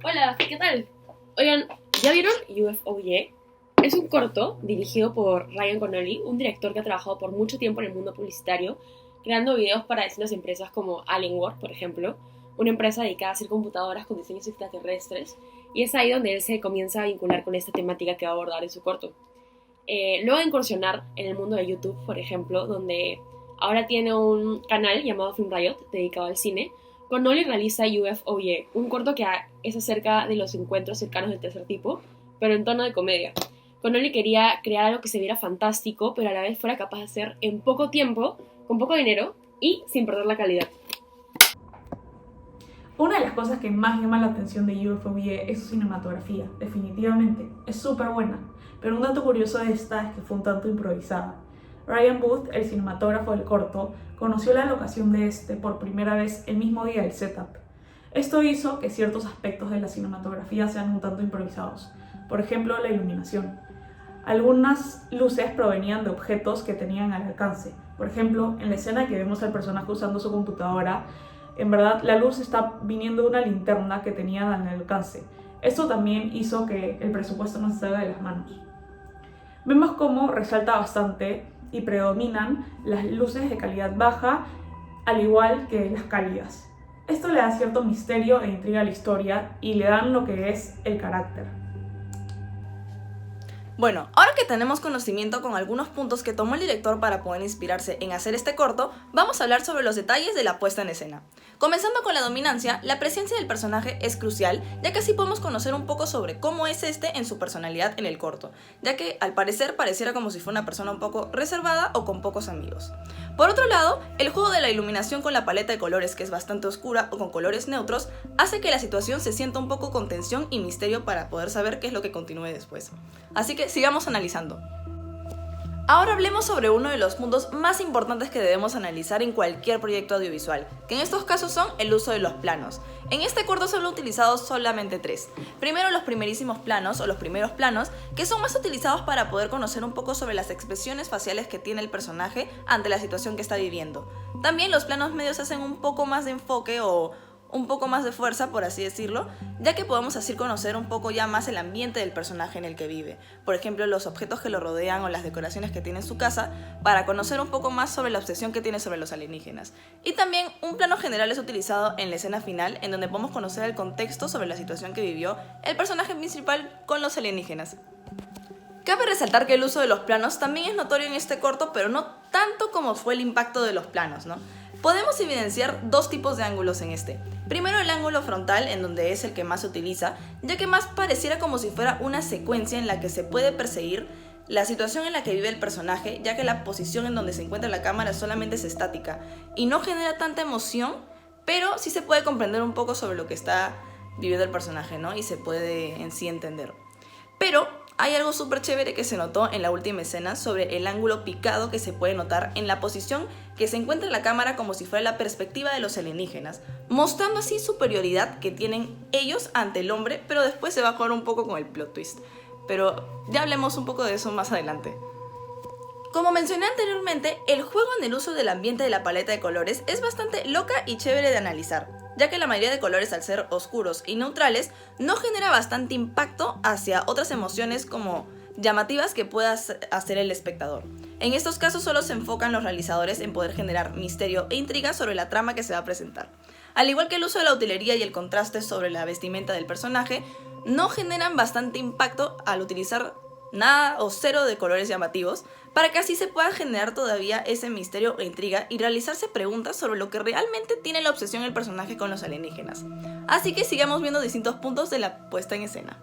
Hola, ¿qué tal? Oigan, ¿ya vieron UFOY? Es un corto dirigido por Ryan Connolly, un director que ha trabajado por mucho tiempo en el mundo publicitario, creando videos para distintas empresas como Alienware, por ejemplo, una empresa dedicada a hacer computadoras con diseños extraterrestres, y es ahí donde él se comienza a vincular con esta temática que va a abordar en su corto. Luego de incursionar en el mundo de YouTube, por ejemplo, donde ahora tiene un canal llamado Film Riot, dedicado al cine, Connolly realiza UFOY, un corto que es acerca de los encuentros cercanos del tercer tipo, pero en tono de comedia. Connolly quería crear algo que se viera fantástico, pero a la vez fuera capaz de hacer en poco tiempo, con poco dinero y sin perder la calidad. Una de las cosas que más llama la atención de UFOB es su cinematografía, definitivamente, es súper buena, pero un dato curioso de esta es que fue un tanto improvisada. Ryan Booth, el cinematógrafo del corto, conoció la locación de este por primera vez el mismo día del setup. Esto hizo que ciertos aspectos de la cinematografía sean un tanto improvisados, por ejemplo la iluminación. Algunas luces provenían de objetos que tenían al alcance, por ejemplo, en la escena que vemos al personaje usando su computadora, en verdad, la luz está viniendo de una linterna que tenían al alcance. Esto también hizo que el presupuesto no se salga de las manos. Vemos cómo resalta bastante y predominan las luces de calidad baja, al igual que las cálidas. Esto le da cierto misterio e intriga a la historia y le dan lo que es el carácter. Bueno, ahora que tenemos conocimiento con algunos puntos que tomó el director para poder inspirarse en hacer este corto, vamos a hablar sobre los detalles de la puesta en escena. Comenzando con la dominancia, la presencia del personaje es crucial, ya que así podemos conocer un poco sobre cómo es este en su personalidad en el corto, ya que al parecer pareciera como si fuera una persona un poco reservada o con pocos amigos. Por otro lado, el juego de la iluminación con la paleta de colores, que es bastante oscura o con colores neutros, hace que la situación se sienta un poco con tensión y misterio para poder saber qué es lo que continúe después. Así que sigamos analizando. Ahora hablemos sobre uno de los puntos más importantes que debemos analizar en cualquier proyecto audiovisual, que en estos casos son el uso de los planos. En este corto se han utilizado solamente 3. Primero los primerísimos planos o los primeros planos, que son más utilizados para poder conocer un poco sobre las expresiones faciales que tiene el personaje ante la situación que está viviendo. También los planos medios hacen un poco más de enfoque o un poco más de fuerza, por así decirlo, ya que podemos así conocer un poco ya más el ambiente del personaje en el que vive. Por ejemplo, los objetos que lo rodean o las decoraciones que tiene en su casa, para conocer un poco más sobre la obsesión que tiene sobre los alienígenas. Y también un plano general es utilizado en la escena final, en donde podemos conocer el contexto sobre la situación que vivió el personaje principal con los alienígenas. Cabe resaltar que el uso de los planos también es notorio en este corto, pero no tanto como fue el impacto de los planos, ¿no? Podemos evidenciar dos tipos de ángulos en este. Primero el ángulo frontal, en donde es el que más se utiliza, ya que más pareciera como si fuera una secuencia en la que se puede perseguir la situación en la que vive el personaje, ya que la posición en donde se encuentra la cámara solamente es estática y no genera tanta emoción, pero sí se puede comprender un poco sobre lo que está viviendo el personaje, ¿no? Y se puede en sí entender. Pero hay algo súper chévere que se notó en la última escena sobre el ángulo picado que se puede notar en la posición que se encuentra la cámara, como si fuera la perspectiva de los alienígenas, mostrando así superioridad que tienen ellos ante el hombre, pero después se va a jugar un poco con el plot twist. Pero ya hablemos un poco de eso más adelante. Como mencioné anteriormente, el juego en el uso del ambiente de la paleta de colores es bastante loca y chévere de analizar, ya que la mayoría de colores, al ser oscuros y neutrales, no genera bastante impacto hacia otras emociones como llamativas que pueda hacer el espectador. En estos casos solo se enfocan los realizadores en poder generar misterio e intriga sobre la trama que se va a presentar. Al igual que el uso de la utilería y el contraste sobre la vestimenta del personaje, no generan bastante impacto al utilizar nada o cero de colores llamativos, para que así se pueda generar todavía ese misterio e intriga y realizarse preguntas sobre lo que realmente tiene la obsesión el personaje con los alienígenas. Así que sigamos viendo distintos puntos de la puesta en escena.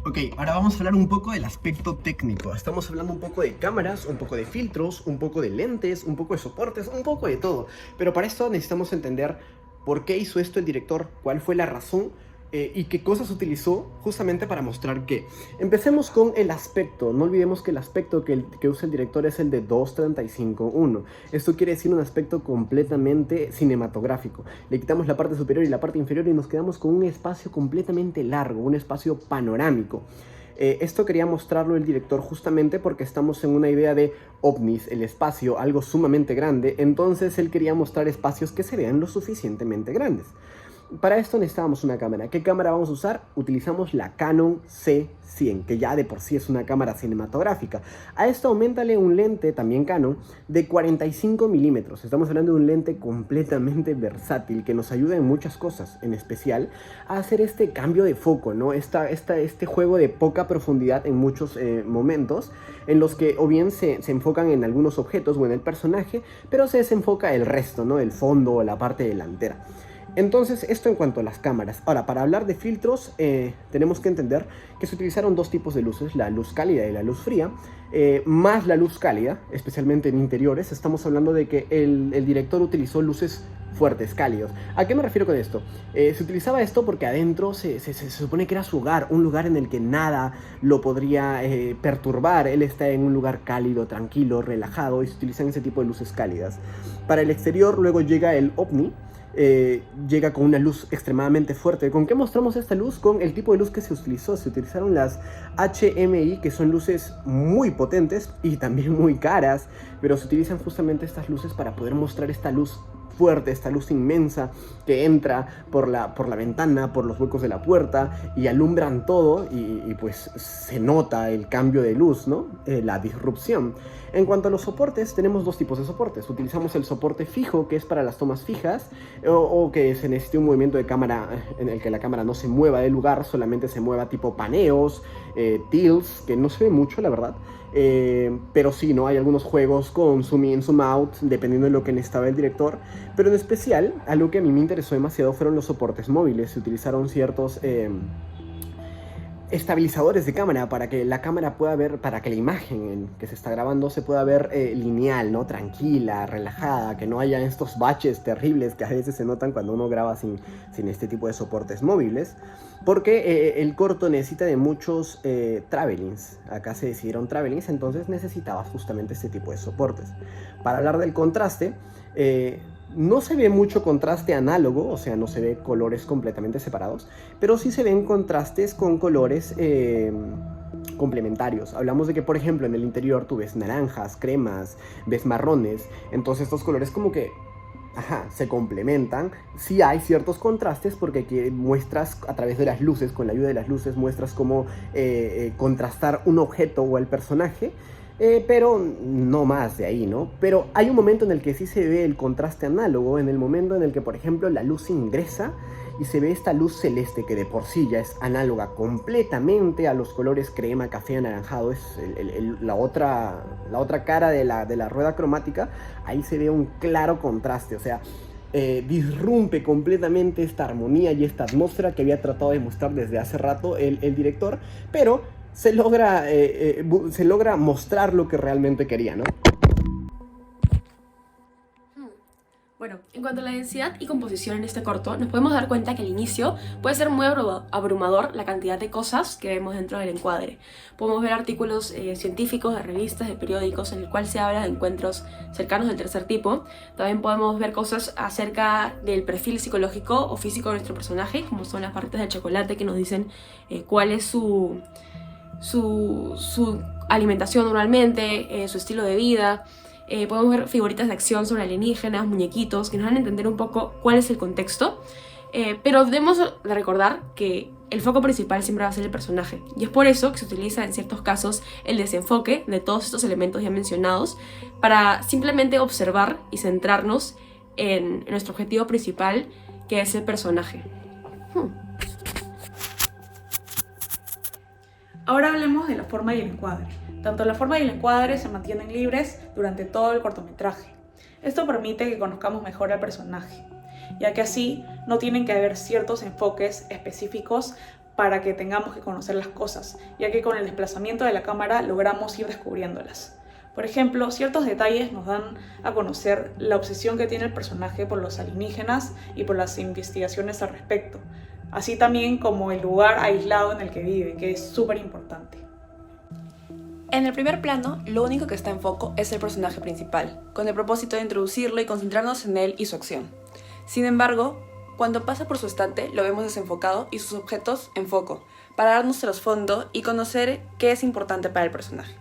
Ok, ahora vamos a hablar un poco del aspecto técnico. Estamos hablando un poco de cámaras, un poco de filtros, un poco de lentes, un poco de soportes, un poco de todo. Pero para esto necesitamos entender por qué hizo esto el director, cuál fue la razón y qué cosas utilizó justamente para mostrar qué. Empecemos con el aspecto. No olvidemos que el aspecto que usa el director es el de 2:35:1. Esto quiere decir un aspecto completamente cinematográfico. Le quitamos la parte superior y la parte inferior y nos quedamos con un espacio completamente largo, un espacio panorámico. Esto quería mostrarlo el director justamente porque estamos en una idea de ovnis, el espacio, algo sumamente grande. Entonces él quería mostrar espacios que se vean lo suficientemente grandes. Para esto necesitábamos una cámara. ¿Qué cámara vamos a usar? Utilizamos la Canon C100, que ya de por sí es una cámara cinematográfica. A esto auméntale un lente, también Canon, de 45 milímetros. Estamos hablando de un lente completamente versátil que nos ayuda en muchas cosas, en especial a hacer este cambio de foco, ¿no? Este juego de poca profundidad en muchos momentos, en los que o bien se enfocan en algunos objetos o en el personaje, pero se desenfoca el resto, ¿no? El fondo o la parte delantera. Entonces, esto en cuanto a las cámaras. Ahora, para hablar de filtros, tenemos que entender que se utilizaron dos tipos de luces, la luz cálida y la luz fría, más la luz cálida, especialmente en interiores. Estamos hablando de que el director utilizó luces fuertes, cálidos. ¿A qué me refiero con esto? Se utilizaba esto porque adentro se supone que era su hogar, un lugar en el que nada lo podría perturbar. Él está en un lugar cálido, tranquilo, relajado, y se utilizan ese tipo de luces cálidas. Para el exterior luego llega el OVNI. Llega con una luz extremadamente fuerte. ¿Con qué mostramos esta luz? Con el tipo de luz que se utilizó. Se utilizaron las HMI, que son luces muy potentes y también muy caras, pero se utilizan justamente estas luces para poder mostrar esta luz fuerte, esta luz inmensa que entra por la ventana, por los huecos de la puerta, y alumbran todo, y pues se nota el cambio de luz, ¿no? La disrupción. En cuanto a los soportes, tenemos dos tipos de soportes. Utilizamos el soporte fijo, que es para las tomas fijas, o que se necesite un movimiento de cámara en el que la cámara no se mueva del lugar, solamente se mueva tipo paneos, tilts, que no se ve mucho, la verdad. Pero sí, ¿no? Hay algunos juegos con zoom in, zoom out, dependiendo de lo que necesitaba el director. Pero en especial, algo que a mí me interesó demasiado fueron los soportes móviles. Se utilizaron ciertos estabilizadores de cámara para que la cámara pueda ver, para que la imagen que se está grabando se pueda ver lineal, ¿no? Tranquila, relajada, que no haya estos baches terribles que a veces se notan cuando uno graba sin este tipo de soportes móviles, porque el corto necesita de muchos travelings. Acá se decidieron travelings, entonces necesitaba justamente este tipo de soportes. Para hablar del contraste, no se ve mucho contraste análogo, o sea, no se ve colores completamente separados, pero sí se ven contrastes con colores complementarios. Hablamos de que, por ejemplo, en el interior tú ves naranjas, cremas, ves marrones, entonces estos colores como que se complementan. Sí hay ciertos contrastes porque aquí muestras a través de las luces, con la ayuda de las luces, muestras cómo contrastar un objeto o el personaje. Pero no más de ahí, ¿no? Pero hay un momento en el que sí se ve el contraste análogo, en el momento en el que, por ejemplo, la luz ingresa y se ve esta luz celeste que de por sí ya es análoga completamente a los colores crema, café, anaranjado. Es la otra cara de la rueda cromática. Ahí se ve un claro contraste, o sea, disrumpe completamente esta armonía y esta atmósfera que había tratado de mostrar desde hace rato el director, pero se logra mostrar lo que realmente quería, ¿no? Bueno, en cuanto a la densidad y composición en este corto, nos podemos dar cuenta que al inicio puede ser muy abrumador la cantidad de cosas que vemos dentro del encuadre. Podemos ver artículos científicos, de revistas, de periódicos, en el cual se habla de encuentros cercanos del tercer tipo. También podemos ver cosas acerca del perfil psicológico o físico de nuestro personaje, como son las partes del chocolate que nos dicen cuál es su alimentación normalmente, su estilo de vida. Podemos ver figuritas de acción sobre alienígenas, muñequitos, que nos van a entender un poco cuál es el contexto. Pero debemos de recordar que el foco principal siempre va a ser el personaje. Y es por eso que se utiliza en ciertos casos el desenfoque de todos estos elementos ya mencionados, para simplemente observar y centrarnos en nuestro objetivo principal, que es el personaje. Ahora hablemos de la forma y el encuadre. Tanto la forma y el encuadre se mantienen libres durante todo el cortometraje. Esto permite que conozcamos mejor al personaje, ya que así no tienen que haber ciertos enfoques específicos para que tengamos que conocer las cosas, ya que con el desplazamiento de la cámara logramos ir descubriéndolas. Por ejemplo, ciertos detalles nos dan a conocer la obsesión que tiene el personaje por los alienígenas y por las investigaciones al respecto, así también como el lugar aislado en el que vive, que es súper importante. En el primer plano, lo único que está en foco es el personaje principal, con el propósito de introducirlo y concentrarnos en él y su acción. Sin embargo, cuando pasa por su estante, lo vemos desenfocado y sus objetos en foco, para darnos trasfondo y conocer qué es importante para el personaje.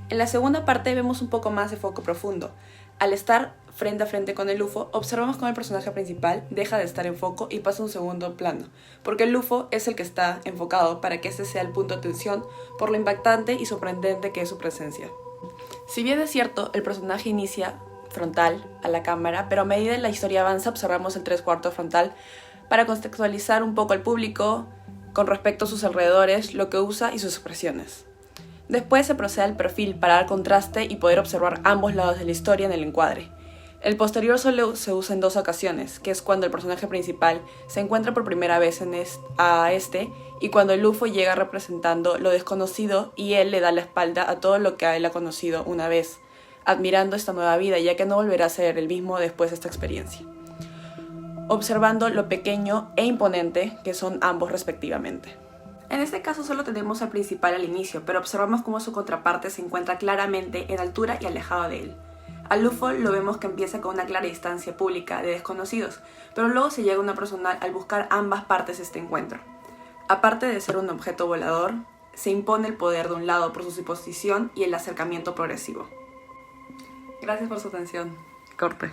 En la segunda parte vemos un poco más de foco profundo. Al estar frente a frente con el UFO, observamos cómo el personaje principal deja de estar en foco y pasa a un segundo plano, porque el UFO es el que está enfocado para que este sea el punto de atención por lo impactante y sorprendente que es su presencia. Si bien es cierto, el personaje inicia frontal a la cámara, pero a medida que la historia avanza observamos el 3/4 frontal para contextualizar un poco al público con respecto a sus alrededores, lo que usa y sus expresiones. Después se procede al perfil para dar contraste y poder observar ambos lados de la historia en el encuadre. El posterior solo se usa en 2 ocasiones, que es cuando el personaje principal se encuentra por primera vez y cuando el UFO llega representando lo desconocido y él le da la espalda a todo lo que él ha conocido una vez, admirando esta nueva vida, ya que no volverá a ser el mismo después de esta experiencia, observando lo pequeño e imponente que son ambos respectivamente. En este caso solo tenemos al principal al inicio, pero observamos cómo su contraparte se encuentra claramente en altura y alejado de él. Al UFO lo vemos que empieza con una clara distancia pública de desconocidos, pero luego se llega a una personal al buscar ambas partes de este encuentro. Aparte de ser un objeto volador, se impone el poder de un lado por su posición y el acercamiento progresivo. Gracias por su atención. Corte.